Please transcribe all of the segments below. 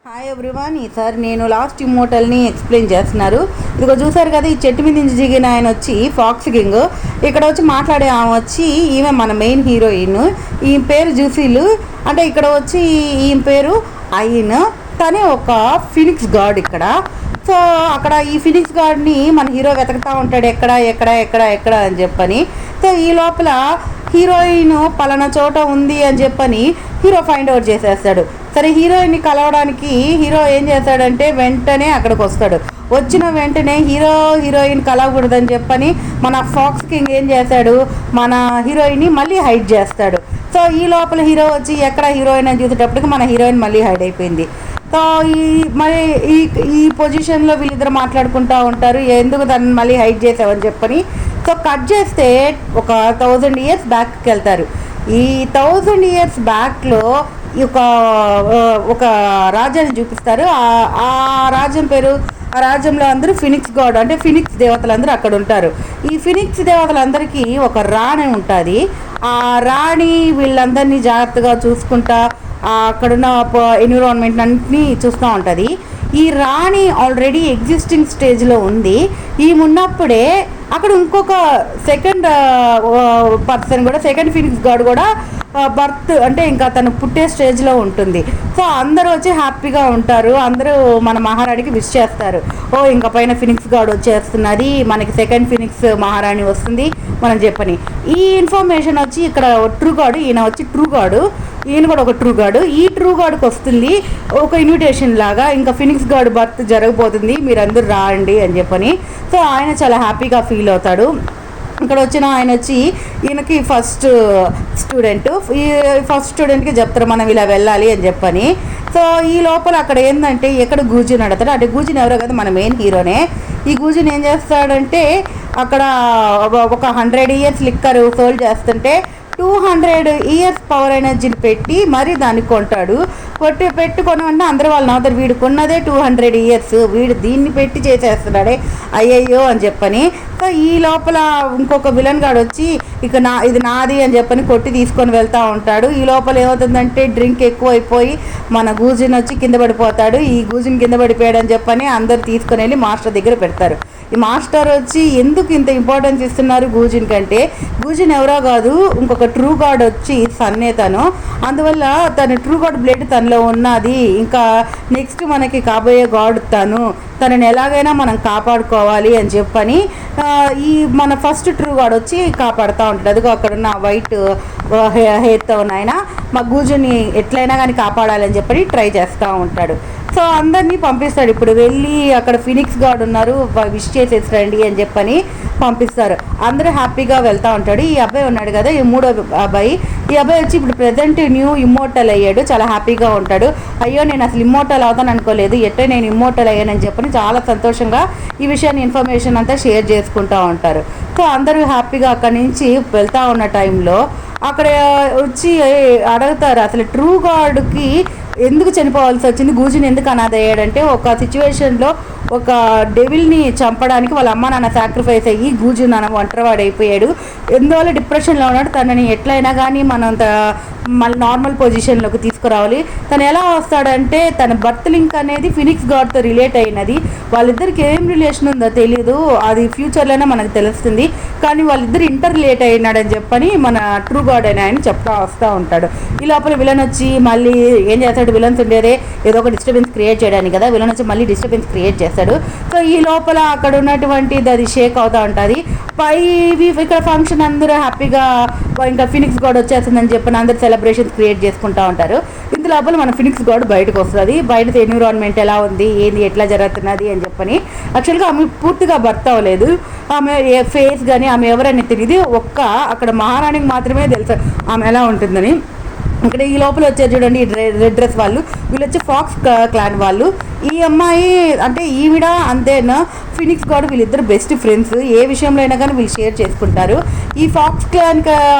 Hi everyone, ఈసారి నేను last ఇమ్మోటల్ని explain చేస్తున్నారు. ఇదిగో చూసారు కదా, ఈ చెట్టు మీద నుంచి దిగిన ఆయన వచ్చి ఫాక్స్ కింగ్. ఇక్కడ వచ్చి మాట్లాడే ఆమె వచ్చి ఈమె మన మెయిన్ హీరోయిన్. ఈ పేరు జూసీలు. అంటే ఇక్కడ వచ్చి ఈమె పేరు అయిన్. తనే ఒక ఫినిక్స్ గార్డ్ ఇక్కడ. సో అక్కడ ఈ ఫినిక్స్ గార్డ్ని మన హీరో వెతుకుతూ ఉంటాడు, ఎక్కడ ఎక్కడ ఎక్కడ ఎక్కడ అని చెప్పని. సో ఈ లోపల హీరోయిన్ పలానా చోట ఉంది అని చెప్పని హీరో ఫైండ్ అవుట్ చేసేస్తాడు. సరే, హీరోయిన్ని కలవడానికి హీరో ఏం చేస్తాడంటే వెంటనే అక్కడికి వస్తాడు. వచ్చిన వెంటనే హీరోయిన్ కలవకూడదని చెప్పని మన ఫాక్స్ కింగ్ ఏం చేశాడు, మన హీరోయిన్ని మళ్ళీ హైడ్ చేస్తాడు. సో ఈ లోపల హీరో వచ్చి ఎక్కడ హీరోయిన్ అని చూసేటప్పటికి మన హీరోయిన్ మళ్ళీ హైడ్ అయిపోయింది. సో మరి ఈ పొజిషన్లో వీళ్ళిద్దరు మాట్లాడుకుంటూ ఉంటారు, ఎందుకు దాన్ని మళ్ళీ హైడ్ చేసావని చెప్పని. సో కట్ చేస్తే ఒక 1000 years బ్యాక్కి వెళ్తారు. ఈ 1000 years బ్యాక్లో ఒక రాజ్యాన్ని చూపిస్తారు. ఆ రాజ్యం పేరు, ఆ రాజ్యంలో అందరూ ఫినిక్స్ గాడ్, అంటే ఫినిక్స్ దేవతలందరూ అక్కడ ఉంటారు. ఈ ఫినిక్స్ దేవతలందరికీ ఒక రాణి ఉంటుంది. ఆ రాణి వీళ్ళందరినీ జాగ్రత్తగా చూసుకుంటా అక్కడున్న ఎన్విరాన్మెంట్ అన్నింటినీ చూస్తూ ఉంటుంది. ఈ రాణి ఆల్రెడీ ఎగ్జిస్టింగ్ స్టేజ్లో ఉంది. ఉన్నప్పుడే అక్కడ ఇంకొక సెకండ్ పర్సన్ కూడా, సెకండ్ ఫినిక్స్ గార్డ్ కూడా బర్త్ అంటే ఇంకా తను పుట్టే స్టేజ్లో ఉంటుంది. సో అందరూ వచ్చి హ్యాపీగా ఉంటారు. అందరూ మన మహారాణికి విష్ చేస్తారు, ఓ ఇంకా పైన ఫినిక్స్ గార్డ్ వచ్చేస్తున్నది, మనకి సెకండ్ ఫినిక్స్ మహారాణి వస్తుంది మనం చెప్పని. ఈ ఇన్ఫర్మేషన్ వచ్చి ఇక్కడ ట్రూ గార్డు, ఈయన వచ్చి ట్రూ గార్డు, ఈయన కూడా ఒక ట్రూ గార్డు. ఈ ట్రూ గార్డుకి వస్తుంది ఒక ఇన్విటేషన్ లాగా, ఇంకా ఫినిక్స్ గార్డ్ బర్త్ జరగబోతుంది, మీరందరూ రాండి అని చెప్పని. సో ఆయన చాలా హ్యాపీగా ఫీల్ అవుతాడు. ఇక్కడ వచ్చిన ఆయన వచ్చి ఈయనకి ఫస్ట్ స్టూడెంట్కి చెప్తారు మనం ఇలా వెళ్ళాలి అని చెప్పని. సో ఈ లోపల అక్కడ ఏంటంటే ఎక్కడ గూజిన్ అడతాడు, అంటే గూజిన్ ఎవరో కదా మన మెయిన్ హీరోనే. ఈ గూజిన్ ఏం చేస్తాడంటే అక్కడ ఒక 100 years లిక్కర్ సోల్ చేస్తుంటే 200 years పవర్ ఎనర్జీని పెట్టి మరీ దాన్ని కొంటాడు. పెట్టుకున్నామంటే అందరూ వాళ్ళు నవ్వుతారు, వీడు కొన్నదే 200 years, వీడు దీన్ని పెట్టి చేసేస్తున్నాడే అయ్యయ్యో అని చెప్పని. సో ఈ లోపల ఇంకొక విలన్ గాడు వచ్చి ఇక ఇది నాది అని చెప్పని కొట్టి తీసుకొని వెళ్తూ ఉంటాడు. ఈ లోపల ఏమవుతుందంటే డ్రింక్ ఎక్కువ అయిపోయి మన గూజిన్ వచ్చి కింద పడిపోతాడు. ఈ గూజిన్ కింద పడిపోయాడు అని చెప్పని అందరు తీసుకొని వెళ్ళి మాస్టర్ దగ్గర పెడతారు. ఈ మాస్టర్ వచ్చి ఎందుకు ఇంత ఇంపార్టెన్స్ ఇస్తున్నారు గూజిన్ కంటే, గూజిన్ ఎవరో కాదు ఇంకొక ట్రూ గాడ్ వచ్చి సన్నే తను. అందువల్ల తన ట్రూ గాడ్ బ్లడ్ తనలో ఉన్నది, ఇంకా నెక్స్ట్ మనకి కాబోయే గాడ్ తనని ఎలాగైనా మనం కాపాడుకోవాలి అని చెప్పని ఈ మన ఫస్ట్ ట్రూ గాడ్ వచ్చి కాపాడుతూ ఉంటాడు. అదిగో అక్కడున్న వైట్ హెయిర్తో ఉన్న ఆయన మా గూజుని ఎట్లయినా కానీ కాపాడాలని చెప్పని ట్రై చేస్తూ ఉంటాడు. సో అందరినీ పంపిస్తాడు, ఇప్పుడు వెళ్ళి అక్కడ ఫినిక్స్ గార్డ్ ఉన్నారు విష్ చేసేసి రండి అని చెప్పని పంపిస్తారు. అందరూ హ్యాపీగా వెళ్తూ ఉంటాడు. ఈ అబ్బాయి ఉన్నాడు కదా, ఈ మూడో అబ్బాయి, ఈ అబ్బాయి వచ్చి ఇప్పుడు ప్రజెంట్ న్యూ ఇమ్మోర్టల్ అయ్యాడు. చాలా హ్యాపీగా ఉంటాడు. అయ్యో నేను అసలు ఇమ్మోర్టల్ అవుతాను అనుకోలేదు, ఎట్టే నేను ఇమ్మోర్టల్ అయ్యానని చెప్పని చాలా సంతోషంగా ఈ విషయాన్ని ఇన్ఫర్మేషన్ అంతా షేర్ చేసుకుంటూ ఉంటారు. సో అందరూ హ్యాపీగా అక్కడి నుంచి వెళ్తూ ఉన్న టైంలో అక్కడ వచ్చి అడుగుతారు అసలు ట్రూ గాడ్కి ఎందుకు చనిపోవాల్సి వచ్చింది, గూజిన్ ఎందుకు అనాథ అయ్యాడంటే ఒక సిచ్యువేషన్లో ఒక డెవిల్ని చంపడానికి వాళ్ళ అమ్మ నాన్న సాక్రిఫైస్ అయ్యి గూజిన్ అన్న ఒంటరివాడైపోయాడు. ఎందువల్ల డిప్రెషన్లో ఉన్నాడు. తనని ఎట్లయినా కానీ మనం మళ్ళీ నార్మల్ పొజిషన్లోకి తీసుకురావాలి. తను ఎలా వస్తాడంటే తన బర్త్ లింక్ అనేది ఫినిక్స్ గాడ్తో రిలేట్ అయినది. వాళ్ళిద్దరికి ఏం రిలేషన్ ఉందో తెలియదు, అది ఫ్యూచర్లోనే మనకు తెలుస్తుంది. కానీ వాళ్ళిద్దరు ఇంటర్ రిలేట్ అయినాడని చెప్పని మన ట్రూ గాడ్ అని ఆయన చెప్తా వస్తూ ఉంటాడు. ఈ లోపల విలన్ వచ్చి మళ్ళీ ఏం చేస్తాడు, విలన్స్ ఉండేదే ఏదో ఒక డిస్టర్బెన్స్ క్రియేట్ చేయడానికి కదా, విలన్ వచ్చి మళ్ళీ డిస్టర్బెన్స్ క్రియేట్ చేస్తాడు. సో ఈ లోపల అక్కడ ఉన్నటువంటి అది షేక్ అవుతూ ఉంటుంది. ఇక్కడ ఫంక్షన్ అందరూ హ్యాపీగా ఇంకా ఫినిక్స్ గాడ్ వచ్చేస్తుందని చెప్పిన అందరు సెలబ్రేషన్స్ క్రియేట్ చేసుకుంటూ ఉంటారు. ఇంత లోపల మన ఫినిక్స్ గాడ్ బయటకు వస్తుంది. బయట ఎన్విరాన్మెంట్ ఎలా ఉంది, ఏంది, ఎట్లా జరుగుతున్నది అని చెప్పని. యాక్చువల్గా ఆమె పూర్తిగా బర్త్ అవ్వలేదు, ఆమె ఫేస్ కానీ ఆమె ఎవరని తెలియదు. అక్కడ మహారాణికి మాత్రమే తెలుసు ఆమె ఎలా ఉంటుందని. ఇక్కడ ఈ లోపల వచ్చారు చూడండి రెడ్ డ్రెస్ వాళ్ళు, వీళ్ళు వచ్చి ఫాక్స్ క్లాన్ వాళ్ళు. ఈ అమ్మాయి అంటే ఈవిడ అంతేనా ఫినిక్స్ గాడ్, వీళ్ళిద్దరు బెస్ట్ ఫ్రెండ్స్. ఏ విషయంలో అయినా కానీ వీళ్ళు షేర్ చేసుకుంటారు. ఈ ఫాక్స్ క్లాన్కి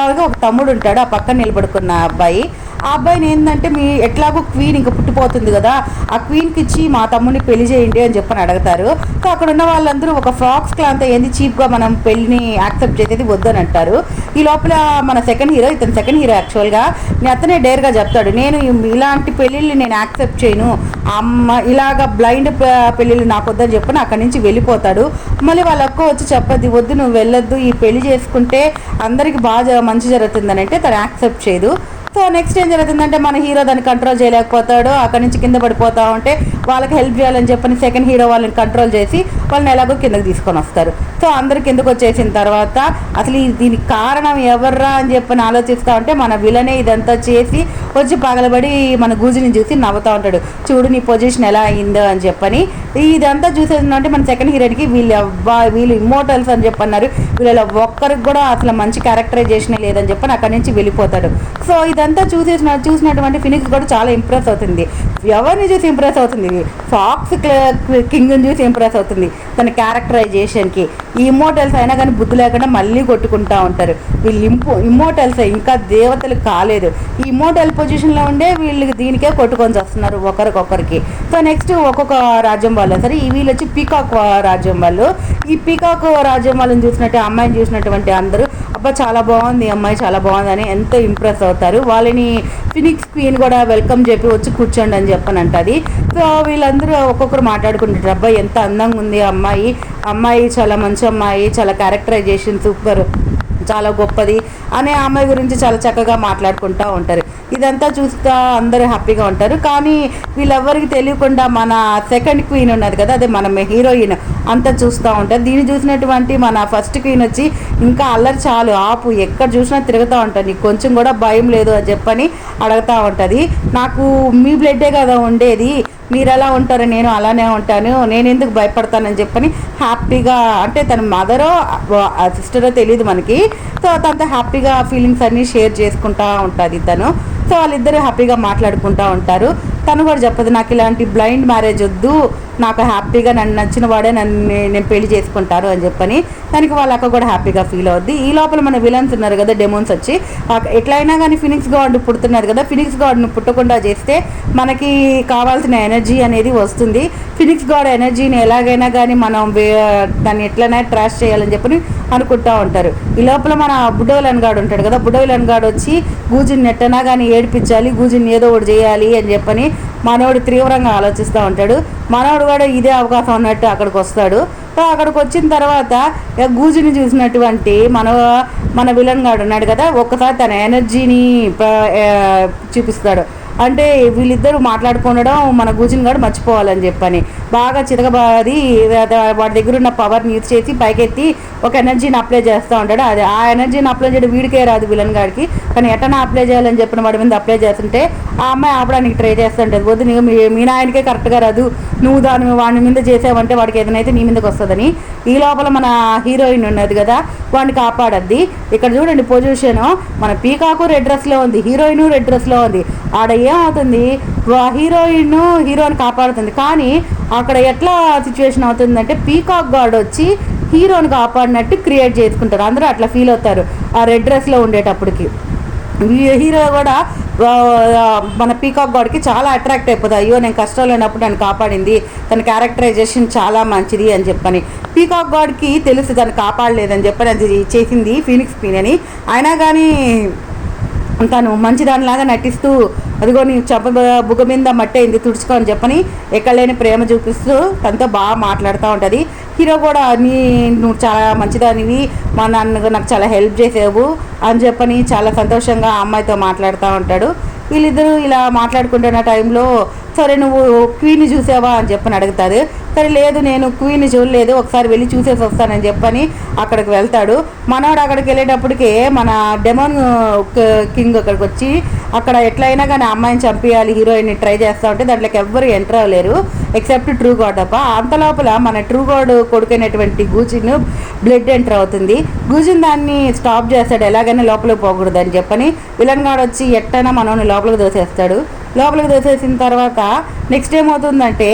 ఒక తమ్ముడు ఉంటాడు, ఆ పక్కన నిలబడుకున్న అబ్బాయి. ఆ అబ్బాయిని ఏంటంటే మీ ఎట్లాగో క్వీన్ ఇంకా పుట్టిపోతుంది కదా, ఆ క్వీన్కి ఇచ్చి మా తమ్ముడిని పెళ్లి చేయండి అని చెప్పని అడుగుతారు. సో అక్కడ ఉన్న వాళ్ళందరూ ఒక ఫాక్స్ క్లాన్తో ఏంది చీప్గా మనం పెళ్లిని యాక్సెప్ట్ చేసేది వద్దని అంటారు. ఈ లోపల మన సెకండ్ హీరో, ఇతను సెకండ్ హీరో యాక్చువల్గా, అతనే వెంటనే డేర్గా చెప్తాడు, నేను ఇలాంటి పెళ్ళిళ్ళు నేను యాక్సెప్ట్ చేయను, ఇలాగ బ్లైండ్ పెళ్ళిళ్ళు నాకు వద్దని చెప్పని అక్కడి నుంచి వెళ్ళిపోతాడు. మళ్ళీ వాళ్ళ అక్క వచ్చి చెప్పద్ది, వద్దు నువ్వు వెళ్ళొద్దు, ఈ పెళ్లి చేసుకుంటే అందరికి బాగా మంచి జరుగుతుందని అంటే తను యాక్సెప్ట్ చేయదు. సో నెక్స్ట్ ఏం జరుగుతుందంటే మన హీరో దాన్ని కంట్రోల్ చేయలేకపోతాడు, అక్కడి నుంచి కింద పడిపోతూ ఉంటే వాళ్ళకి హెల్ప్ చేయాలని చెప్పని సెకండ్ హీరో వాళ్ళని కంట్రోల్ చేసి వాళ్ళని ఎలాగో కిందకి తీసుకొని వస్తారు. సో అందరు కిందకు వచ్చేసిన తర్వాత అసలు దీనికి కారణం ఎవర్రా అని చెప్పని ఆలోచిస్తూ ఉంటే మన విలనే ఇదంతా చేసి వచ్చి పగలబడి మన గూజుని చూసి నవ్వుతూ ఉంటాడు, చూడు నీ పొజిషన్ ఎలా అయిందో అని చెప్పని. ఇదంతా చూసేసిందంటే మన సెకండ్ హీరోయిన్కి వీళ్ళు ఇమ్మోటల్స్ అని చెప్పన్నారు, వీళ్ళ ఒక్కరికి కూడా అసలు మంచి క్యారెక్టరైజేషన్ లేదని చెప్పని అక్కడి నుంచి వెళ్ళిపోతాడు. సో ఇదంతా చూసినటువంటి ఫినిక్స్ కూడా చాలా ఇంప్రెస్ అవుతుంది. ఎవరిని చూసి ఇంప్రెస్ అవుతుంది? ఫాక్స్ కింగ్ని చూసి ఇంప్రెస్ అవుతుంది తన క్యారెక్టరైజేషన్కి. ఈ ఇమ్మోటల్స్ అయినా కానీ బుద్ధి లేకుండా మళ్ళీ కొట్టుకుంటూ ఉంటారు. వీళ్ళు ఇమ్మోటల్స్ ఇంకా దేవతలు కాలేదు, ఈ ఇమ్మోటల్ పొజిషన్లో ఉండే వీళ్ళకి దీనికే కొట్టుకొని వస్తున్నారు ఒకరికొకరికి. సో నెక్స్ట్ ఒక్కొక్క రాజ్యం వాళ్ళు సరే, వీళ్ళు వచ్చి పీకాక్ రాజ్యం వాళ్ళు. ఈ పీకాక్ రాజ్యం వాళ్ళని చూసినట్టు అమ్మాయిని చూసినటువంటి అందరూ అబ్బా చాలా బాగుంది అమ్మాయి, చాలా బాగుందని ఎంతో ఇంప్రెస్ అవుతారు. వాళ్ళని ఫినిక్స్ క్వీన్ కూడా వెల్కమ్ చెప్పి వచ్చి కూర్చోండి అని చెప్పని అంటది. సో వీళ్ళందరూ ఒక్కొక్కరు మాట్లాడుకుంటారు, అబ్బాయి ఎంత అందంగా ఉంది అమ్మాయి చాలా మంచి అమ్మాయి, చాలా క్యారెక్టరైజేషన్ సూపర్, చాలా గొప్పది అనే అమ్మాయి గురించి చాలా చక్కగా మాట్లాడుకుంటూ ఉంటారు. ఇదంతా చూస్తూ అందరూ హ్యాపీగా ఉంటారు. కానీ వీళ్ళెవ్వరికి తెలియకుండా మన సెకండ్ క్వీన్ ఉన్నది కదా, అదే మన హీరోయిన్ అంతా చూస్తూ ఉంటారు. దీన్ని చూసినటువంటి మన ఫస్ట్ క్వీన్ వచ్చి ఇంకా అల్లరి చాలు ఆపు, ఎక్కడ చూసినా తిరుగుతూ ఉంటాను, నీకు కొంచెం కూడా భయం లేదు అని చెప్పని అడుగుతూ ఉంటుంది. నాకు మీ బ్లడ్డే కదా ఉండేది, మీరు ఎలా ఉంటారో నేను అలానే ఉంటాను, నేను ఎందుకు భయపడతానని చెప్పని హ్యాపీగా, అంటే తన మదరో సిస్టరో తెలియదు మనకి. సో తనతో హ్యాపీగా ఫీలింగ్స్ అన్నీ షేర్ చేసుకుంటూ ఉంటుంది తను. సో వాళ్ళిద్దరూ హ్యాపీగా మాట్లాడుకుంటూ ఉంటారు. తను కూడా చెప్పదు, నాకు ఇలాంటి బ్లైండ్ మ్యారేజ్ వద్దు, నాకు హ్యాపీగా నన్ను నచ్చిన వాడే నేను పెళ్లి చేసుకుంటారు అని చెప్పని దానికి వాళ్ళ అక్క కూడా హ్యాపీగా ఫీల్ అవుద్ది. ఈ లోపల మన విలన్స్ ఉన్నారు కదా, డెమోన్స్ వచ్చి ఎట్లయినా కానీ ఫినిక్స్ గాడ్ పుడుతున్నారు కదా, ఫినిక్స్ గాడ్ను పుట్టకుండా చేస్తే మనకి కావాల్సిన ఎనర్జీ అనేది వస్తుంది. ఫినిక్స్ గాడ్ ఎనర్జీని ఎలాగైనా కానీ మనం దాన్ని ఎట్లయినా ట్రాష్ చేయాలని చెప్పని అనుకుంటూ ఉంటారు. ఈ లోపల మన బుడ్డోవిలన్ గాడు ఉంటాడు కదా, బుడ్డోవిలన్ గాడు వచ్చి గూజిని ఎట్టనా కానీ ఏడిపించాలి, గూజిని ఏదో ఒకటి చేయాలి అని చెప్పని మనోడు తీవ్రంగా ఆలోచిస్తూ ఉంటాడు. మనోడు కూడా ఇదే అవకాశం ఉన్నట్టు అక్కడికి వస్తాడు. సో అక్కడికి వచ్చిన తర్వాత గూజుని చూసినటువంటి మన విలన్ గాడు ఉన్నాడు కదా, ఒక్కసారి తన ఎనర్జీని చూపిస్తాడు. అంటే వీళ్ళిద్దరూ మాట్లాడుకోవడం మన గూజిన్ గాడు మర్చిపోవాలని చెప్పని బాగా చితకబాది వాడి దగ్గర ఉన్న పవర్ని యూజ్ చేసి పైకెత్తి ఒక ఎనర్జీని అప్లై చేస్తూ ఉంటాడు. అది ఆ ఎనర్జీని అప్లై చేయడం వీడికే రాదు విలన్ గాడికి, కానీ ఎట్టనా అప్లై చేయాలని చెప్పిన వాడి మీద అప్లై చేస్తుంటే ఆ అమ్మాయి ఆపడానికి ట్రై చేస్తుంటుంది. వద్దు నీకు మీ నాయనకే కరెక్ట్గా రాదు, నువ్వు వాడి మీద చేసావంటే వాడికి ఏదైతే నీ మీదకి వస్తుందని. ఈ లోపల మన హీరోయిన్ ఉన్నది కదా, వాడిని కాపాడద్ది. ఇక్కడ చూడండి పొజిషను, మన పీకాకు రెడ్ డ్రెస్లో ఉంది, హీరోయిన్ రెడ్ డ్రెస్లో ఉంది. ఆడ ఏమవుతుంది, హీరోని కాపాడుతుంది. కానీ అక్కడ ఎట్లా సిచ్యువేషన్ అవుతుందంటే పీకాక్ గార్డ్ వచ్చి హీరోని కాపాడినట్టు క్రియేట్ చేసుకుంటారు, అందరూ అట్లా ఫీల్ అవుతారు ఆ రెడ్ డ్రెస్లో ఉండేటప్పటికి. హీరో కూడా మన పీకాక్ గాడ్కి చాలా అట్రాక్ట్ అయిపోతుంది, అయ్యో నేను కష్టాలు ఉన్నప్పుడు నన్ను కాపాడింది, తన క్యారెక్టరైజేషన్ చాలా మంచిది అని చెప్పని. పీకాక్ గాడ్కి తెలుసు తను కాపాడలేదని చెప్పని అది చేసింది ఫీనిక్స్ క్వీన్ అని. అయినా కానీ తను మంచిదానిలాగా నటిస్తూ అదిగో నీ బుగ్గ మీద మట్టి అయింది తుడుచుకో అని చెప్పని ఎక్కడలేని ప్రేమ చూపిస్తూ తనతో బాగా మాట్లాడుతూ ఉంటుంది. హీరో కూడా నువ్వు చాలా మంచిదానివి, మా నాన్న నాకు చాలా హెల్ప్ చేసావు అని చెప్పని చాలా సంతోషంగా ఆ అమ్మాయితో మాట్లాడుతూ ఉంటాడు. వీళ్ళిద్దరూ ఇలా మాట్లాడుకుంటున్న టైంలో సరే నువ్వు క్వీన్ని చూసావా అని చెప్పని అడుగుతారు. సరే లేదు నేను క్వీన్ని చూడలేదు, ఒకసారి వెళ్ళి చూసేసి వస్తానని చెప్పని అక్కడికి వెళ్తాడు. మనోడు అక్కడికి వెళ్ళేటప్పటికే మన డెమోన్ కింగ్ అక్కడికి వచ్చి అక్కడ ఎట్లయినా కానీ అమ్మాయిని చంపేయాలి హీరోయిన్ని ట్రై చేస్తూ ఉంటే దాంట్లోకి ఎవ్వరు ఎంటర్ అవ్వలేరు ఎక్సెప్ట్ ట్రూ గాడ్ తప్ప. అంత లోపల మన ట్రూ గాడ్ కొడుకైనటువంటి గూజిన్ బ్లడ్ ఎంటర్ అవుతుంది. గూజిన్ దాన్ని స్టాప్ చేస్తాడు, ఎలాగైనా లోపలికి పోకూడదు అని చెప్పని. విలన్ గాడ్ వచ్చి ఎట్టైనా మనోని లోపలికి దోసేస్తాడు. లోపలికి దోసేసిన తర్వాత నెక్స్ట్ ఏమవుతుందంటే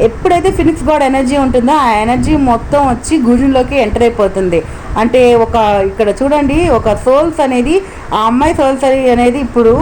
ఎప్పుడైతే ఫినిక్స్ గాడ్ ఎనర్జీ ఉంటుందో ఆ ఎనర్జీ మొత్తం వచ్చి గూజిన్లోకి ఎంటర్ అయిపోతుంది. అంటే ఇక్కడ చూడండి, ఒక సోల్స్ అనేది ఆ అమ్మాయి సోల్స్ అనేది ఇప్పుడు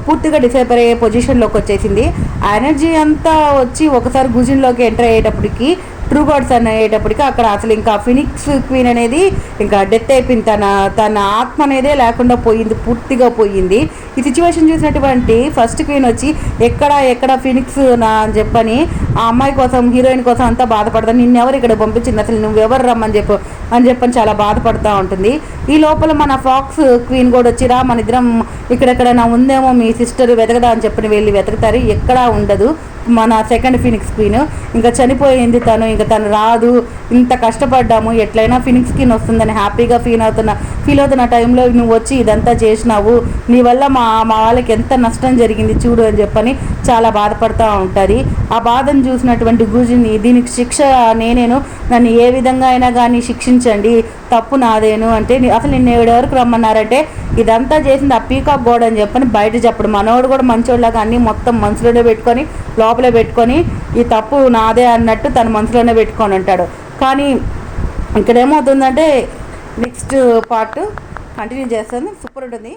పూర్తిగా డిసైపర్ అయ్యే పొజిషన్లోకి వచ్చేసింది. ఆ ఎనర్జీ అంతా వచ్చి ఒకసారి గూజిన్లోకి ఎంటర్ అయ్యేటప్పటికి ట్రూ గాడ్స్ అనేటప్పటికి అక్కడ అసలు ఇంకా ఫినిక్స్ క్వీన్ అనేది ఇంకా డెత్ అయిపోయింది, తన ఆత్మ అనేదే లేకుండా పోయింది, పూర్తిగా పోయింది. ఈ సిచ్యువేషన్ చూసినటువంటి ఫస్ట్ క్వీన్ వచ్చి ఎక్కడ ఫినిక్స్ నా అని చెప్పని ఆ అమ్మాయి కోసం, హీరోయిన్ కోసం అంతా బాధపడతాను. నిన్నెవరు ఇక్కడ పంపించింది, అసలు నువ్వెవరు రమ్మని చెప్పని చాలా బాధపడుతూ ఉంటుంది. ఈ లోపల మన ఫాక్స్ క్వీన్ కూడా వచ్చిరా, మన ఇద్దరం ఇక్కడెక్కడైనా ఉందేమో మీ సిస్టర్ వెతకదా అని చెప్పని వెళ్ళి వెతుకుతారు. ఎక్కడా ఉండదు. మన సెకండ్ ఫినిక్స్ క్వీన్ ఇంకా చనిపోయింది, ఇంకా తను రాదు, ఇంత కష్టపడ్డాము, ఎట్లయినా ఫినిక్స్ క్వీన్ వస్తుందని హ్యాపీగా ఫీల్ అవుతున్న టైంలో నువ్వు వచ్చి ఇదంతా చేసినావు, నీ వల్ల మా వాళ్ళకి ఎంత నష్టం జరిగింది చూడు అని చెప్పని చాలా బాధపడుతూ ఉంటుంది. ఆ బాధను చూసినటువంటి గూజిని దీనికి శిక్ష నేనేను, నన్ను ఏ విధంగా అయినా కానీ శిక్షించండి, తప్పు నాదేను అంటే అసలు నిన్ను ఎవరికి రమ్మన్నారంటే ఇదంతా చేసింది ఆ పీకాక్ గోడ అని చెప్పని బయట చెప్పడు. మనోడు కూడా మంచోళ్ళగా అన్నీ మొత్తం మనసులోనే పెట్టుకొని లోపలే పెట్టుకొని ఈ తప్పు నాదే అన్నట్టు తన మనసులోనే పెట్టుకొని ఉంటాడు. కానీ ఇక్కడ ఏమవుతుందంటే నెక్స్ట్ పార్ట్ కంటిన్యూ చేస్తాను, సూపర్ ఉంటుంది.